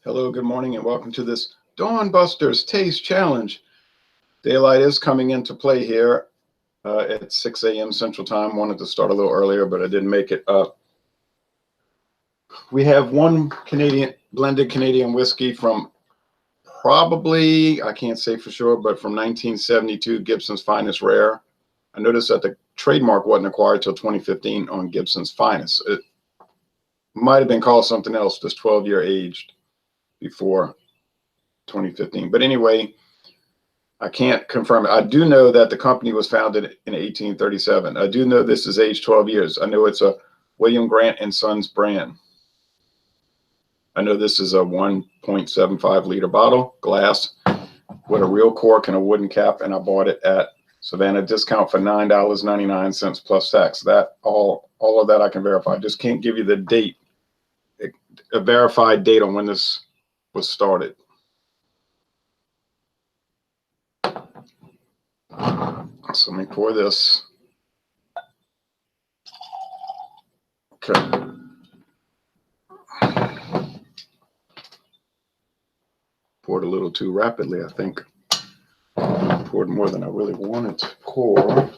Hello, good morning, and welcome to this Dawn Busters Taste Challenge. Daylight is coming into play here at 6 a.m. Central Time. Wanted to start a little earlier, but I didn't make it up. We have one blended Canadian whiskey from probably, I can't say for sure, but from 1972, Gibson's Finest Rare. I noticed that the trademark wasn't acquired till 2015 on Gibson's Finest. It might have been called something else, just 12-year aged before 2015. But anyway, I can't confirm it. I do know that the company was founded in 1837. I do know this is aged 12 years. I know it's a William Grant and Sons brand. I know this is a 1.75 liter bottle, glass, with a real cork and a wooden cap, and I bought it at Savannah discount for $9.99 plus tax. That all of that I can verify. I just can't give you the date, a verified date on when this was started. So let me pour this. Okay. Poured a little too rapidly, I think. Poured more than I really wanted to pour.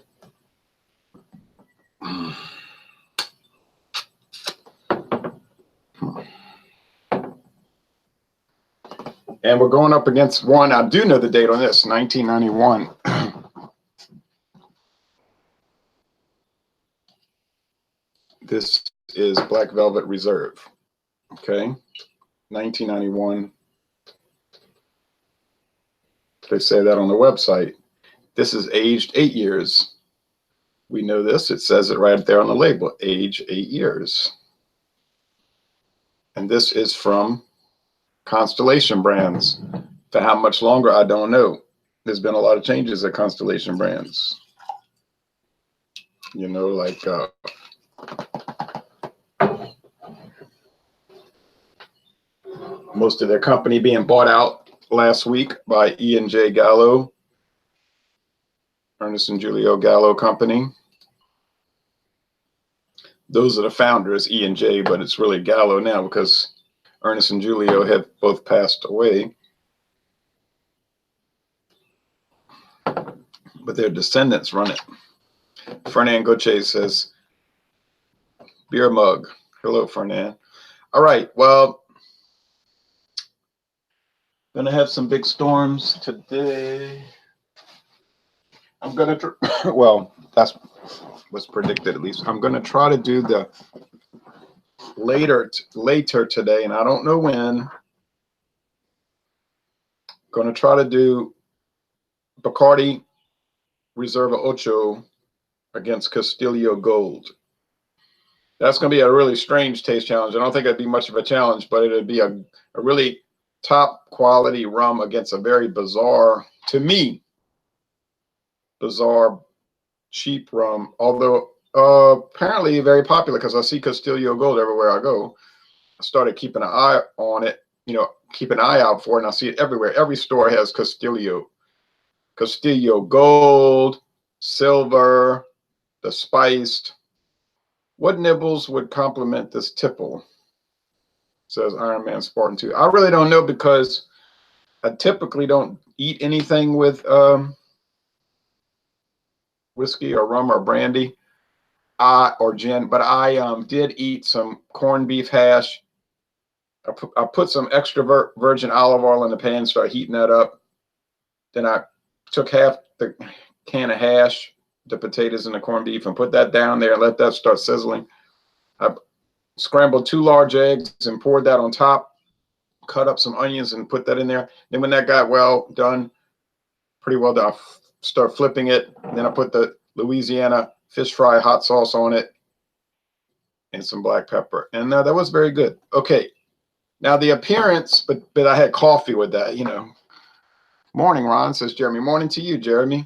And we're going up against one, I do know the date on this, 1991. This is Black Velvet Reserve. Okay, 1991. They say that on the website. This is aged 8 years. We know this. It says it right there on the label, age 8 years. And this is from Constellation Brands. For how much longer, I don't know. There's been a lot of changes at Constellation Brands. You know, like most of their company being bought out last week by E&J Gallo, Ernest and Julio Gallo Company. Those are the founders, E&J, but it's really Gallo now because Ernest and Julio have both passed away. But their descendants run it. Fernand Gauthier says, beer mug. Hello, Fernand. All right, well, gonna have some big storms today. I'm gonna, well, that's what's predicted at least. I'm gonna try to do the later today, and I don't know when. Gonna try to do Bacardi Reserva Ocho against Castillo Gold. That's going to be a really strange taste challenge. I don't think it'd be much of a challenge, but it'd be a really top quality rum against a very bizarre, to me, bizarre cheap rum, although apparently very popular because I see Castillo Gold everywhere I go. I started keeping an eye on it, you know, keep an eye out for it, and I see it everywhere. Every store has Castillo Gold, silver, the spiced. What nibbles would complement this tipple? Says Iron Man Spartan 2. I really don't know because I typically don't eat anything with whiskey or rum or brandy or gin, but I did eat some corned beef hash. I put some extra virgin olive oil in the pan, start heating that up. Then I took half the can of hash, the potatoes and the corned beef, and put that down there and let that start sizzling. I scrambled 2 large eggs and poured that on top, cut up some onions and put that in there. Then when that got pretty well done, I start flipping it. Then I put the Louisiana fish fry hot sauce on it and some black pepper. And that was very good. Okay. Now the appearance, but I had coffee with that, you know. Morning, Ron, says Jeremy. Morning to you, Jeremy.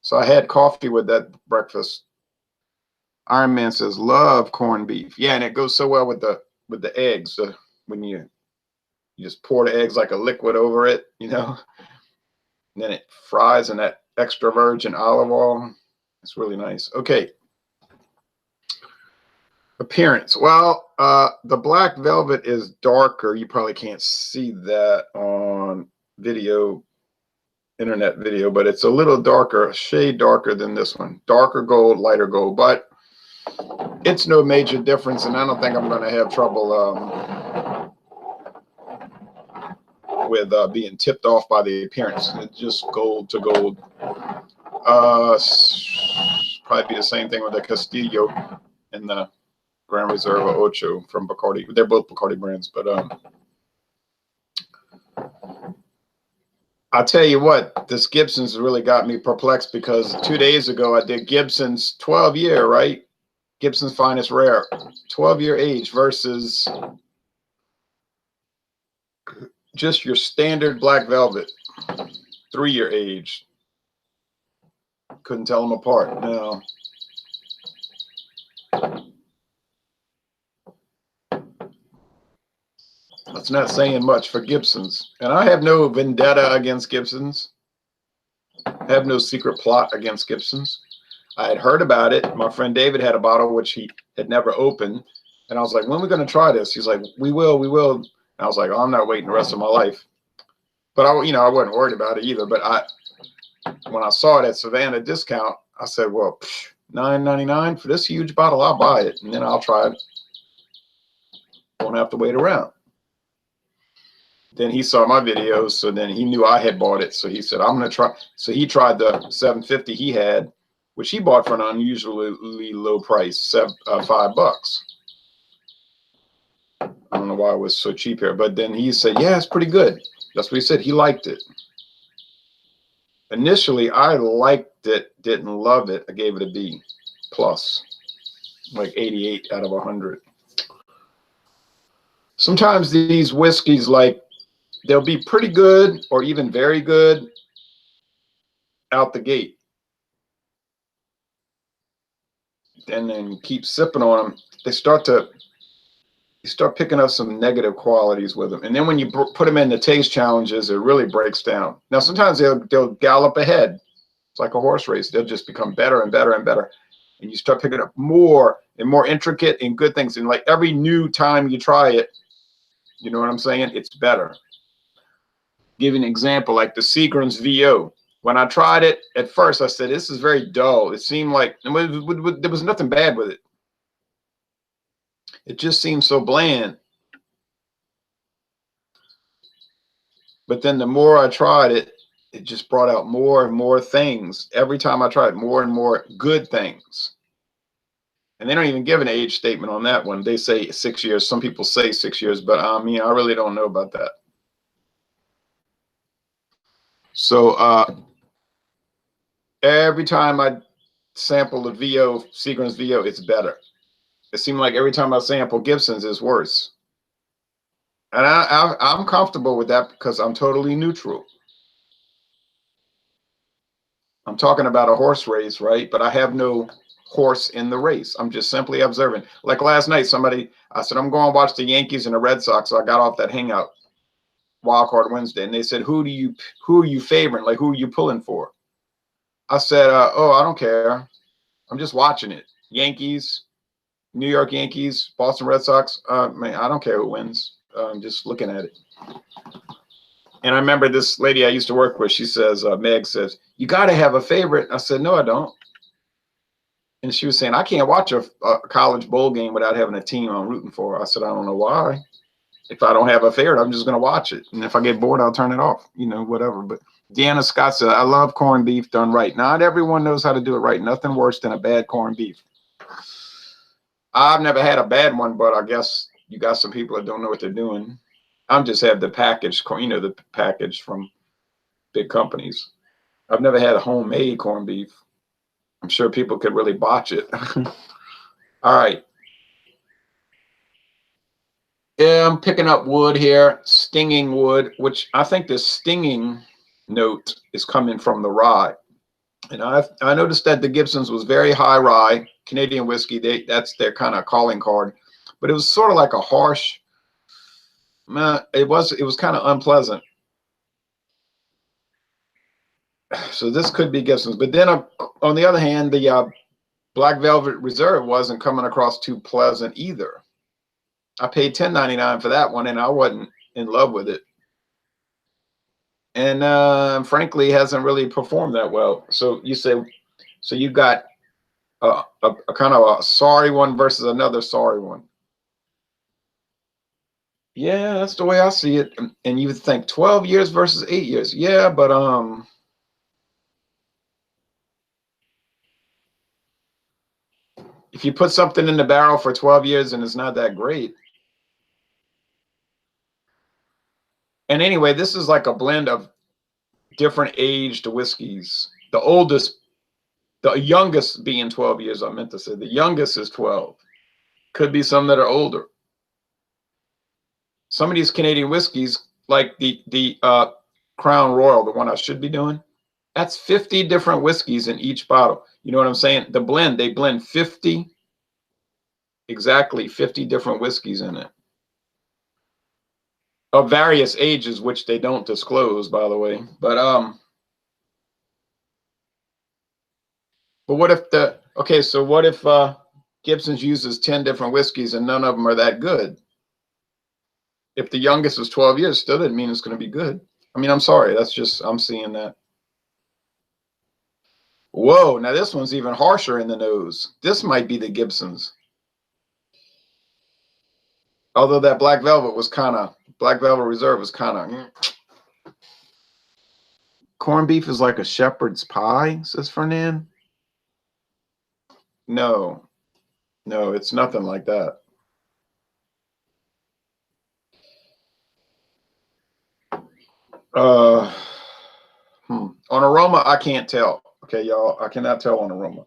So I had coffee with that breakfast. Iron Man says, love corned beef. Yeah, and it goes so well with the eggs. When you just pour the eggs like a liquid over it, you know. And then it fries in that extra virgin olive oil. It's really nice. Okay. Appearance. Well, The black velvet is darker. You probably can't see that on video, internet video, but it's a little darker, a shade darker than this one. Darker gold, lighter gold, but it's no major difference, and I don't think I'm going to have trouble with being tipped off by the appearance. It's just gold to gold. Probably be the same thing with the Castillo and the Gran Reserva Ocho from Bacardi. They're both Bacardi brands, but I'll tell you what, this Gibson's really got me perplexed, because 2 days ago I did Gibson's 12-year, right? Gibson's Finest Rare, 12-year age versus just your standard black velvet, 3-year age. Couldn't tell them apart. Now, that's not saying much for Gibson's. And I have no vendetta against Gibson's. I have no secret plot against Gibson's. I had heard about it. My friend David had a bottle which he had never opened. And I was like, when are we going to try this? He's like, we will, we will. And I was like, oh, I'm not waiting the rest of my life. But I wasn't worried about it either. But when I saw it at Savannah discount, I said, well, $9.99 for this huge bottle, I'll buy it. And then I'll try it. Won't have to wait around. Then he saw my videos, so then he knew I had bought it. So he said, I'm going to try. So he tried the 750 he had, which he bought for an unusually low price, $5. I don't know why it was so cheap here. But then he said, yeah, it's pretty good. That's what he said. He liked it. Initially, I liked it, didn't love it. I gave it a B plus, like 88 out of 100. Sometimes these whiskeys, like, they'll be pretty good or even very good out the gate. And then keep sipping on them. You start picking up some negative qualities with them. And then when you put them in the taste challenges, it really breaks down. Now, sometimes they'll gallop ahead. It's like a horse race. They'll just become better and better and better. And you start picking up more and more intricate and good things. And like every new time you try it, you know what I'm saying? It's better. Give you an example, like the Seagram's VO. When I tried it at first, I said, this is very dull. It seemed like there was nothing bad with it. It just seemed so bland. But then the more I tried it, it just brought out more and more things. Every time I tried, more and more good things. And they don't even give an age statement on that one. They say 6 years. Some people say 6 years, but I mean, I really don't know about that. So every time I sample the VO, Seagram's VO, it's better. It seemed like every time I sample Gibson's, it's worse. And I'm comfortable with that because I'm totally neutral. I'm talking about a horse race, right? But I have no horse in the race. I'm just simply observing. Like last night, I said, I'm going to watch the Yankees and the Red Sox. So I got off that hangout Wild Card Wednesday, and they said, who are you favoring? Like, who are you pulling for? I said, oh, I don't care. I'm just watching it. Yankees, New York Yankees, Boston Red Sox. Man, I don't care who wins. I'm just looking at it. And I remember this lady I used to work with. She says, Meg says, you got to have a favorite. I said, no, I don't. And she was saying, I can't watch a college bowl game without having a team I'm rooting for. I said, I don't know why. If I don't have a favorite, I'm just going to watch it. And if I get bored, I'll turn it off, whatever. But Deanna Scott said, I love corned beef done right. Not everyone knows how to do it right. Nothing worse than a bad corned beef. I've never had a bad one, but I guess you got some people that don't know what they're doing. I'm just have the package, the package from big companies. I've never had a homemade corned beef. I'm sure people could really botch it. All right. Yeah, I'm picking up wood here, stinging wood, which I think this stinging note is coming from the rye. And I noticed that the Gibson's was very high rye, Canadian whiskey. That's their kind of calling card. But it was sort of like a harsh, it was kind of unpleasant. So this could be Gibson's. But then on the other hand, the Black Velvet Reserve wasn't coming across too pleasant either. I paid $10.99 for that one, and I wasn't in love with it. And frankly, hasn't really performed that well. So you say, so you got a kind of a sorry one versus another sorry one. Yeah, that's the way I see it. And you would think 12 years versus 8 years. Yeah, but if you put something in the barrel for 12 years and it's not that great. And anyway, this is like a blend of different aged whiskeys. The youngest being 12 years, I meant to say. The youngest is 12. Could be some that are older. Some of these Canadian whiskeys, like the Crown Royal, the one I should be doing, that's 50 different whiskeys in each bottle. You know what I'm saying? The blend, they blend exactly 50 different whiskeys in it. Of various ages, which they don't disclose, by the way. But what if so what if Gibson's uses 10 different whiskeys and none of them are that good? If the youngest is 12 years, still doesn't mean it's going to be good. I mean, I'm sorry. That's just, I'm seeing that. Whoa, now this one's even harsher in the nose. This might be the Gibson's. Although that Black Velvet Reserve was kind of. Corned beef is like a shepherd's pie, says Fernand. No, it's nothing like that. On aroma, I can't tell. Okay, y'all, I cannot tell on aroma.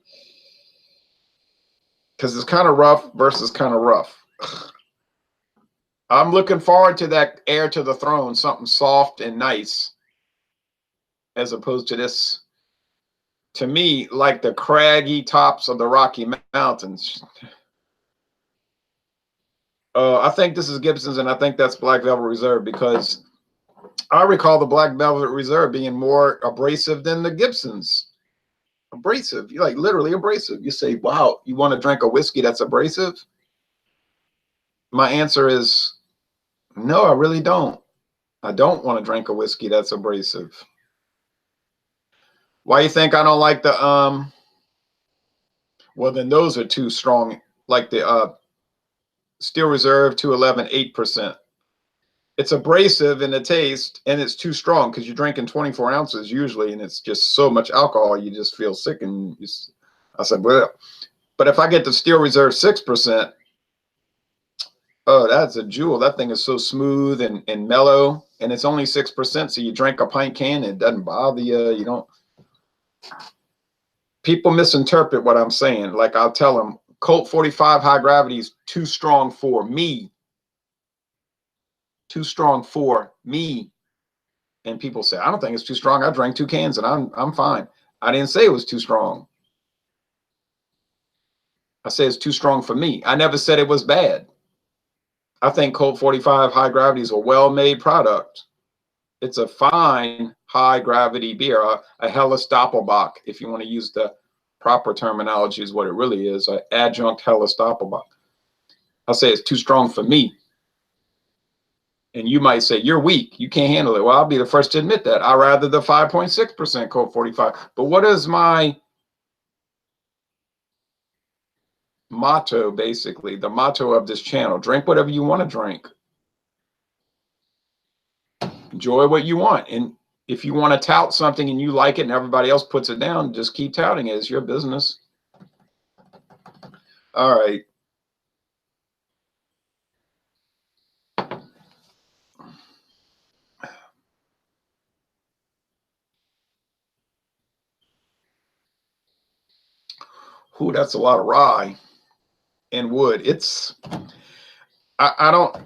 Because it's kind of rough versus kind of rough. I'm looking forward to that Heir to the Throne, something soft and nice, as opposed to this, to me, like the craggy tops of the Rocky Mountains. I think this is Gibson's, and I think that's Black Velvet Reserve, because I recall the Black Velvet Reserve being more abrasive than the Gibson's. Abrasive, like literally abrasive. You say, wow, you want to drink a whiskey that's abrasive? My answer is no, I really don't. I don't want to drink a whiskey that's abrasive. Why you think I don't like the well, then those are too strong, like the Steel Reserve 211 8%. It's abrasive in the taste, and it's too strong because you're drinking 24 ounces usually, and it's just so much alcohol, you just feel sick. And I said, well, but if I get the Steel Reserve 6%, oh, that's a jewel. That thing is so smooth and mellow, and it's only 6%. So you drink a pint can, it doesn't bother you. You don't. People misinterpret what I'm saying. Like I'll tell them, Colt 45 High Gravity is too strong for me. Too strong for me. And people say, I don't think it's too strong. I drank 2 cans and I'm fine. I didn't say it was too strong. I said it's too strong for me. I never said it was bad. I think Colt 45 High Gravity is a well-made product. It's a fine high gravity beer, a Helle Stoppelbock, if you want to use the proper terminology, is what it really is, an adjunct Helle Stoppelbock. I'll say it's too strong for me. And you might say, you're weak, you can't handle it. Well, I'll be the first to admit that. I'd rather the 5.6% Colt 45. But what is my motto, basically? The motto of this channel: drink whatever you want to drink. Enjoy what you want. And if you want to tout something and you like it and everybody else puts it down, just keep touting it. It's your business. All right. Ooh, that's a lot of rye and wood. I don't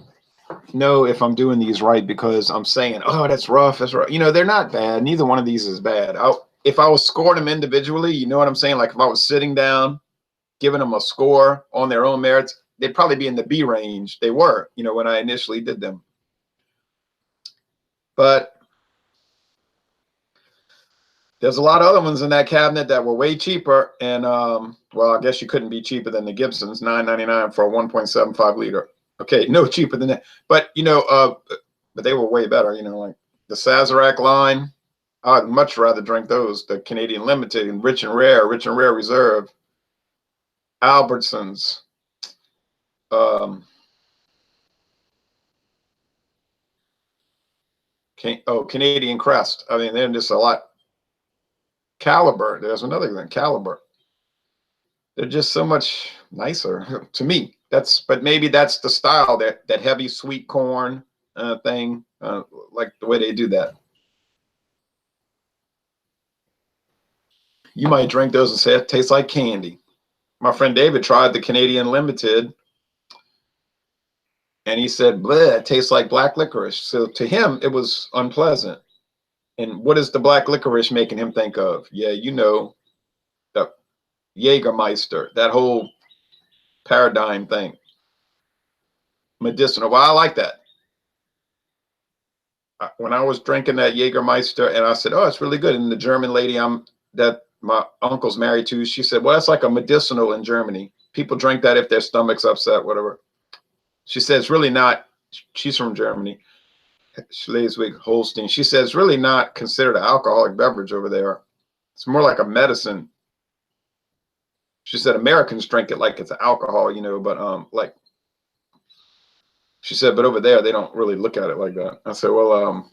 know if I'm doing these right because I'm saying, oh, that's rough. That's rough. You know, they're not bad. Neither one of these is bad. If I was scoring them individually, you know what I'm saying? Like if I was sitting down, giving them a score on their own merits, they'd probably be in the B range. They were, you know, when I initially did them. But there's a lot of other ones in that cabinet that were way cheaper. And, well, I guess you couldn't be cheaper than the Gibson's, $9.99 for a 1.75 liter. Okay, no cheaper than that. But but they were way better. Like the Sazerac line. I'd much rather drink those. The Canadian Limited and Rich and Rare Reserve, Albertsons, um, Canadian Crest. I mean, they're just a lot. Caliber. There's another thing. Caliber. They're just so much nicer to me. But maybe that's the style, that heavy sweet corn thing, like the way they do that. You might drink those and say it tastes like candy. My friend David tried the Canadian Limited, and he said, "Bleh, it tastes like black licorice." So to him, it was unpleasant. And what is the black licorice making him think of? Yeah, the Jägermeister, that whole paradigm thing. Medicinal. Well, I like that. When I was drinking that Jägermeister, and I said, "Oh, it's really good," and the German lady that my uncle's married to, she said, "Well, that's like a medicinal in Germany. People drink that if their stomach's upset, whatever." She says, "It's really not." She's from Germany, Schleswig-Holstein. She says, "It's really not considered an alcoholic beverage over there. It's more like a medicine." She said Americans drink it like it's alcohol, but like she said, but over there they don't really look at it like that. I said, well,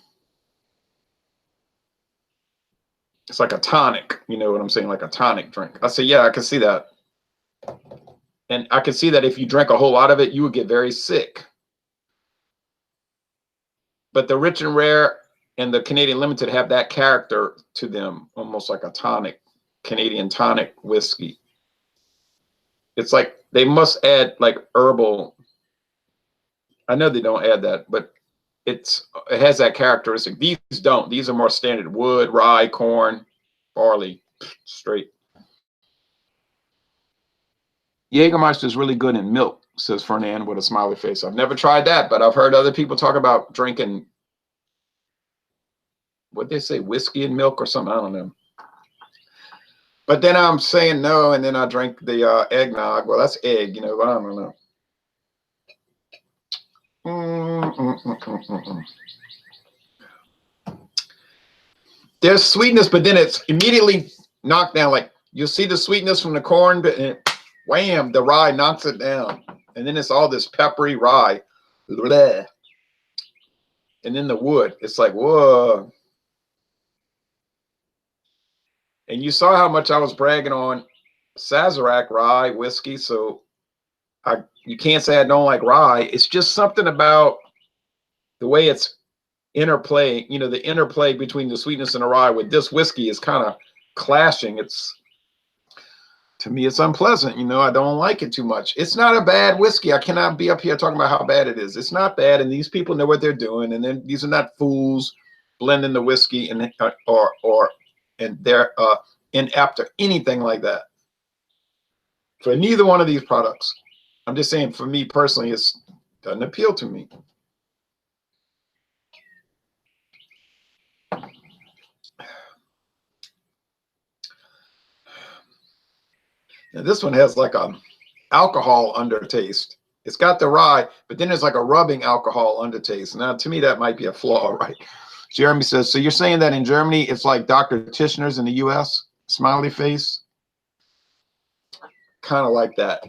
it's like a tonic, you know what I'm saying? Like a tonic drink. I said, yeah, I can see that. And I can see that if you drank a whole lot of it, you would get very sick. But the Rich and Rare and the Canadian Limited have that character to them, almost like a tonic, Canadian tonic whiskey. It's like they must add like herbal. I know they don't add that, but it has that characteristic. These don't. These are more standard wood, rye, corn, barley, straight. Jägermeister is really good in milk, says Fernand with a smiley face. I've never tried that, but I've heard other people talk about drinking, what they say, whiskey and milk or something. I don't know. But then I'm saying no, and then I drink the eggnog. Well, that's egg, but I don't know. There's sweetness, but then it's immediately knocked down. Like you'll see the sweetness from the corn, but wham, the rye knocks it down. And then it's all this peppery rye. Bleh. And then the wood, it's like, whoa. And you saw how much I was bragging on Sazerac rye whiskey. So you can't say I don't like rye. It's just something about the way it's interplay, the interplay between the sweetness and the rye with this whiskey is kind of clashing. To me, it's unpleasant. I don't like it too much. It's not a bad whiskey. I cannot be up here talking about how bad it is. It's not bad, and these people know what they're doing. And then these are not fools blending the whiskey and they're inept or anything like that. For neither one of these products, I'm just saying. For me personally, it doesn't appeal to me. Now, this one has like a alcohol undertaste. It's got the rye, but then there's like a rubbing alcohol undertaste. Now, to me, that might be a flaw, right? Jeremy says, so you're saying that in Germany, it's like Dr. Tischner's in the U.S.? Smiley face. Kind of like that.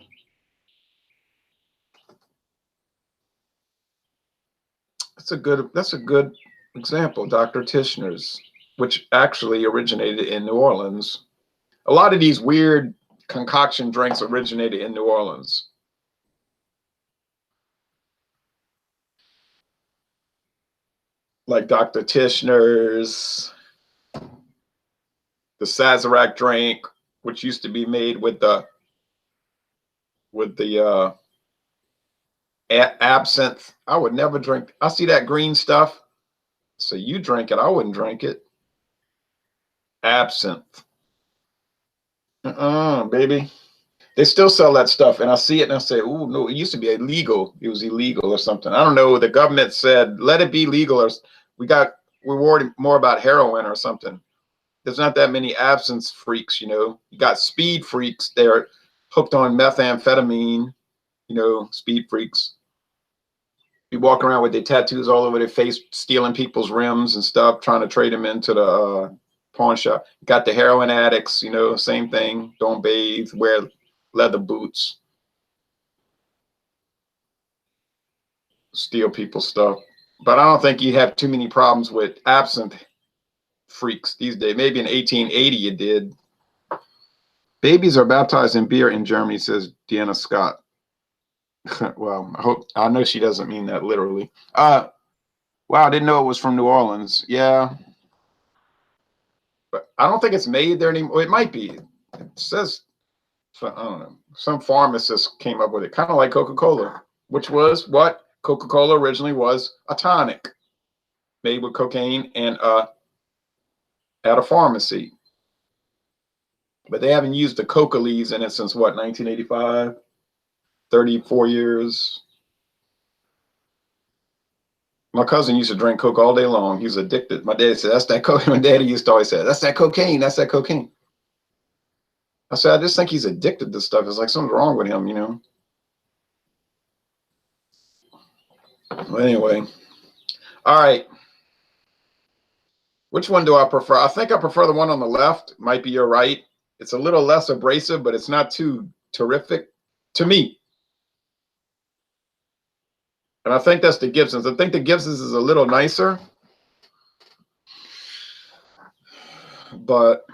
That's a good example, Dr. Tischner's, which actually originated in New Orleans. A lot of these weird concoction drinks originated in New Orleans. Like Dr. Tischner's, the Sazerac drink, which used to be made with the absinthe. I would never drink. I see that green stuff. So you drink it. I wouldn't drink it. Absinthe. Baby. They still sell that stuff, and I see it and I say, "Oh no, it used to be illegal. It was illegal or something." I don't know. The government said, "Let it be legal," or we're worried more about heroin or something. There's not that many absinthe freaks, You got speed freaks. They're hooked on methamphetamine. Speed freaks. be walking around with their tattoos all over their face, stealing people's rims and stuff, trying to trade them into the pawn shop. Got the heroin addicts, you know, same thing. Don't bathe, wear leather boots, steal people's stuff. But I don't think you have too many problems with absinthe freaks these days. Maybe in 1880 you did. Babies are baptized in beer in Germany, says Deanna Scott. Well, I know she doesn't mean that literally. Wow, I didn't know it was from New Orleans. Yeah. But I don't think it's made there anymore. It might be. It says, I don't know. Some pharmacist came up with it, kind of like Coca-Cola, which was what Coca-Cola originally was, a tonic made with cocaine and at a pharmacy. But they haven't used the coca leaves in it since what, 1985? 34 years. My cousin used to drink Coke all day long. He was addicted. My dad said, that's that coke. My daddy used to always say, that's that cocaine. That's that cocaine. I said, I just think he's addicted to stuff. It's like something's wrong with him, you know? Well, anyway. All right. Which one do I prefer? I think I prefer the one on the left. Might be your right. It's a little less abrasive, but it's not too terrific to me. And I think that's the Gibson's. I think the Gibson's is a little nicer. But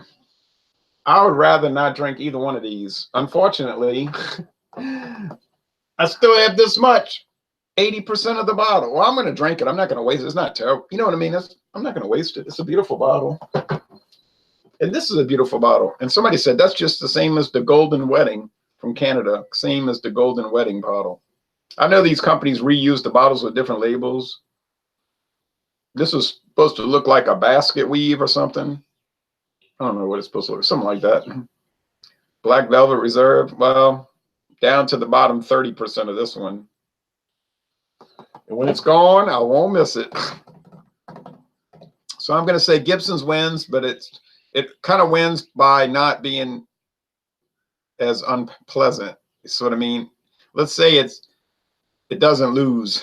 I would rather not drink either one of these. Unfortunately, I still have this much. 80% of the bottle. Well, I'm going to drink it. I'm not going to waste it. It's not terrible. You know what I mean? I'm not going to waste it. It's a beautiful bottle. And this is a beautiful bottle. And somebody said that's just the same as the Golden Wedding from Canada. Same as the Golden Wedding bottle. I know these companies reuse the bottles with different labels. This is supposed to look like a basket weave or something. I don't know what it's supposed to look like. Something like that. Black Velvet Reserve. Well, down to the bottom 30% of this one. And when it's gone, I won't miss it. So I'm going to say Gibson's wins, but it kind of wins by not being as unpleasant. You see what I mean? Let's say it doesn't lose.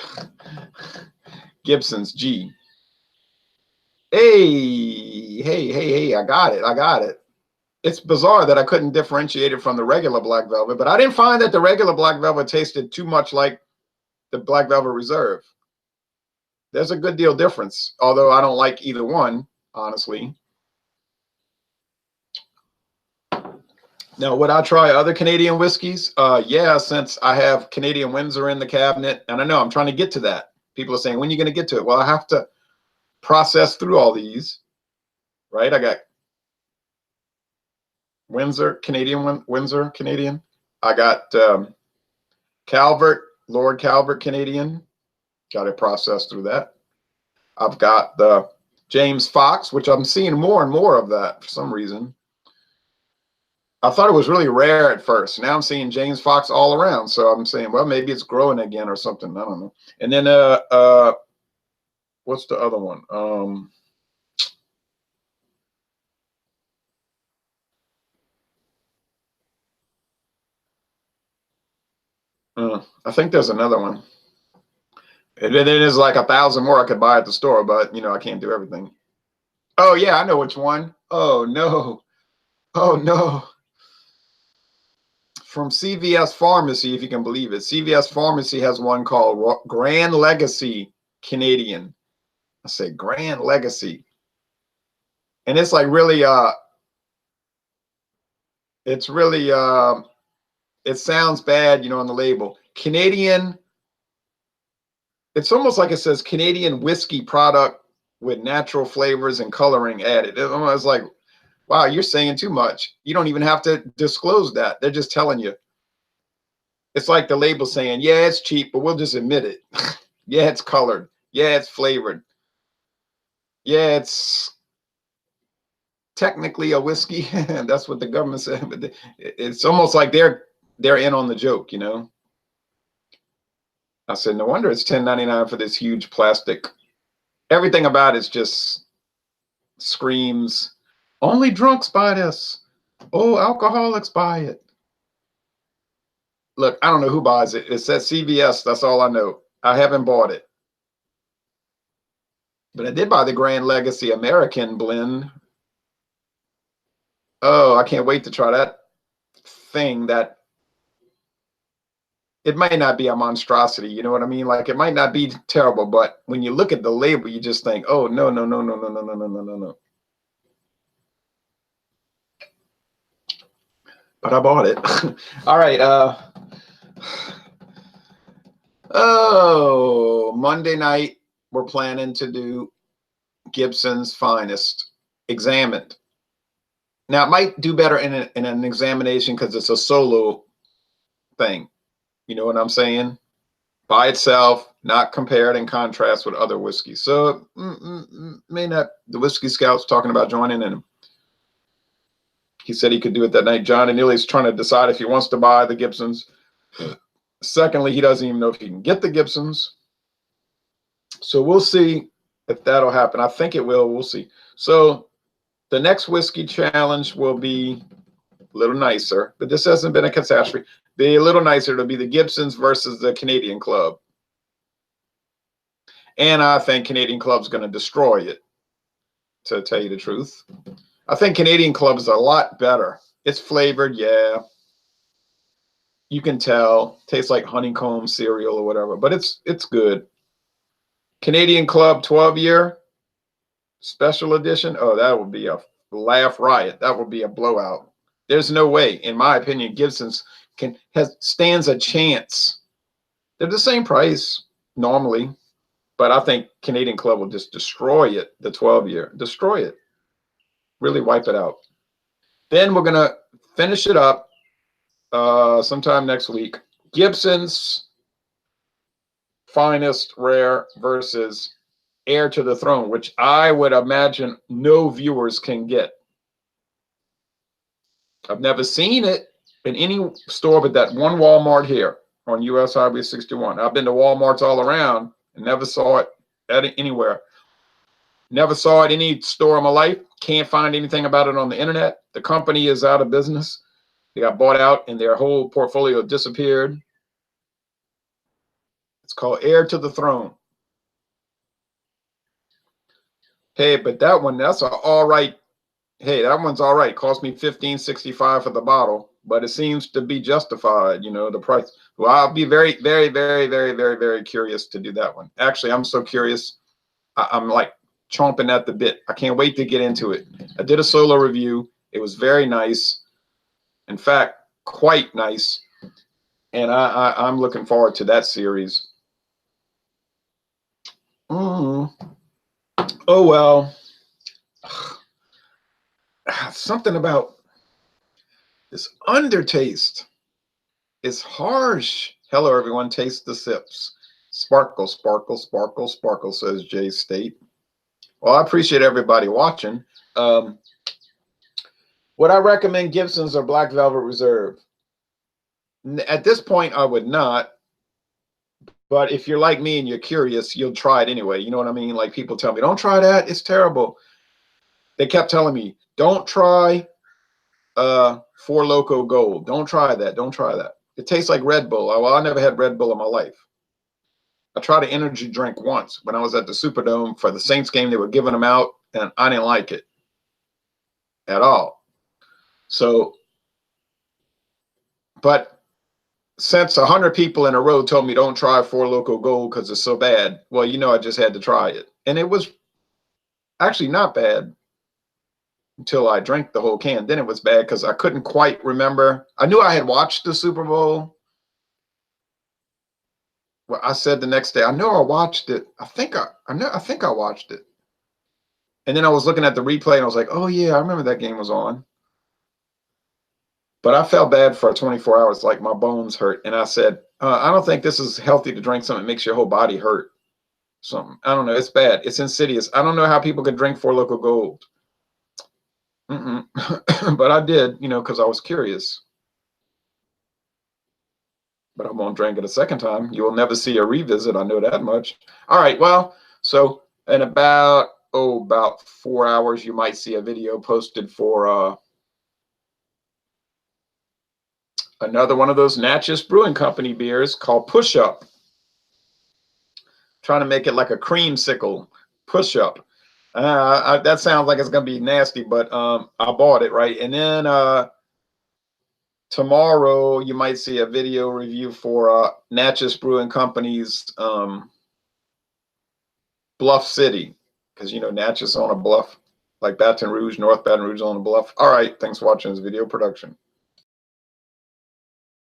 Gibson's G. Hey, I got it. It's bizarre that I couldn't differentiate it from the regular Black Velvet, but I didn't find that the regular Black Velvet tasted too much like the Black Velvet Reserve. There's a good deal difference, although I don't like either one, honestly. Now, would I try other Canadian whiskeys? Yeah, since I have Canadian Windsor in the cabinet, and I know I'm trying to get to that. People are saying, when are you going to get to it? Well, I have to process through all these, right? I got Windsor, Canadian. I got Calvert, Lord Calvert, Canadian. Got to process through that. I've got the James Fox, which I'm seeing more and more of that for some reason. I thought it was really rare at first. Now I'm seeing James Fox all around. So I'm saying, well, maybe it's growing again or something. I don't know. And then what's the other one? I think there's another one. And then there's like 1,000 more I could buy at the store, but you know, I can't do everything. Oh yeah, I know which one. Oh no. Oh no. From CVS Pharmacy, if you can believe it. CVS Pharmacy has one called Grand Legacy Canadian. I say Grand Legacy. And it's like really it sounds bad, you know, on the label. Canadian. It's almost like it says Canadian whiskey product with natural flavors and coloring added. It's like, wow, you're saying too much. You don't even have to disclose that. They're just telling you. It's like the label saying, yeah, it's cheap, but we'll just admit it. Yeah, it's colored. Yeah, it's flavored. Yeah, it's technically a whiskey. That's what the government said. But it's almost like they're in on the joke, you know? I said, no wonder it's $10.99 for this huge plastic. Everything about it just screams, only drunks buy this. Oh, alcoholics buy it. Look, I don't know who buys it. It says CVS. That's all I know. I haven't bought it. But I did buy the Grand Legacy American blend. Oh, I can't wait to try that thing. That it might not be a monstrosity, you know what I mean? Like it might not be terrible, but when you look at the label, you just think, oh no, no, no, no, no, no, no, no, no, no, no. But I bought it. All right. Oh, Monday night, we're planning to do Gibson's Finest examined. Now, it might do better in an examination because it's a solo thing. You know what I'm saying? By itself, not compared and contrast with other whiskeys. So, may not, the Whiskey Scout's talking about joining in. He said he could do it that night. John and Neely's trying to decide if he wants to buy the Gibsons. Secondly, he doesn't even know if he can get the Gibsons. So we'll see if that'll happen. I think it will. We'll see. So the next whiskey challenge will be a little nicer, but this hasn't been a catastrophe. Be a little nicer. It'll be the Gibsons versus the Canadian Club. And I think Canadian Club's going to destroy it, to tell you the truth. I think Canadian Club is a lot better. It's flavored, yeah. You can tell. Tastes like honeycomb cereal or whatever, but it's good. Canadian Club 12-year special edition. Oh, that would be a laugh riot. That would be a blowout. There's no way, in my opinion, Gibson's stands a chance. They're the same price normally, but I think Canadian Club will just destroy it, the 12-year. Destroy it. Really wipe it out. Then we're going to finish it up sometime next week. Gibson's Finest Rare versus Heir to the Throne, which I would imagine no viewers can get. I've never seen it in any store but that one Walmart here on US Highway 61. I've been to Walmarts all around and never saw it anywhere. Never saw it in any store in my life. Can't find anything about it on the internet. The company is out of business. They got bought out and their whole portfolio disappeared. It's called Heir to the Throne. Hey, but that one, that's all right. Hey, that one's all right. Cost me $15.65 for the bottle, but it seems to be justified, you know, the price. Well, I'll be very, very, very, very, very, very curious to do that one. Actually, I'm so curious. I'm like chomping at the bit. I can't wait to get into it. I did a solo review. It was very nice. In fact, quite nice. And I'm looking forward to that series. Oh, well. Something about this undertaste is harsh. Hello, everyone. Taste the sips. Sparkle, sparkle, sparkle, sparkle, says Jay State. Well, I appreciate everybody watching. Would I recommend Gibson's or Black Velvet Reserve? At this point, I would not. But if you're like me and you're curious, you'll try it anyway. You know what I mean? Like people tell me, don't try that. It's terrible. They kept telling me, don't try Four Loko Gold. Don't try that. Don't try that. It tastes like Red Bull. Well, I never had Red Bull in my life. I tried an energy drink once when I was at the Superdome for the Saints game. They were giving them out, and I didn't like it at all. So, but since 100 people in a row told me don't try Four Loko Gold because it's so bad, well, you know, I just had to try it. And it was actually not bad until I drank the whole can. Then it was bad because I couldn't quite remember. I knew I had watched the Super Bowl. Well, I said the next day, I know I watched it. I think I watched it. And then I was looking at the replay and I was like, oh yeah, I remember that game was on. But I felt bad for 24 hours, like my bones hurt. And I said, I don't think this is healthy to drink something that makes your whole body hurt. Something. I don't know. It's bad. It's insidious. I don't know how people could drink Four Loko Gold. But I did, you know, because I was curious. But I won't drink it a second time. You will never see a revisit. I know that much. All right. Well, so in about 4 hours, you might see a video posted for another one of those Natchez Brewing Company beers called Push Up. Trying to make it like a creamsicle. push-up. That sounds like it's gonna be nasty, but I bought it, right? And then tomorrow you might see a video review for Natchez Brewing Company's Bluff City, because you know Natchez on a bluff, like Baton Rouge, North Baton Rouge on a bluff. All right, thanks for watching this video production.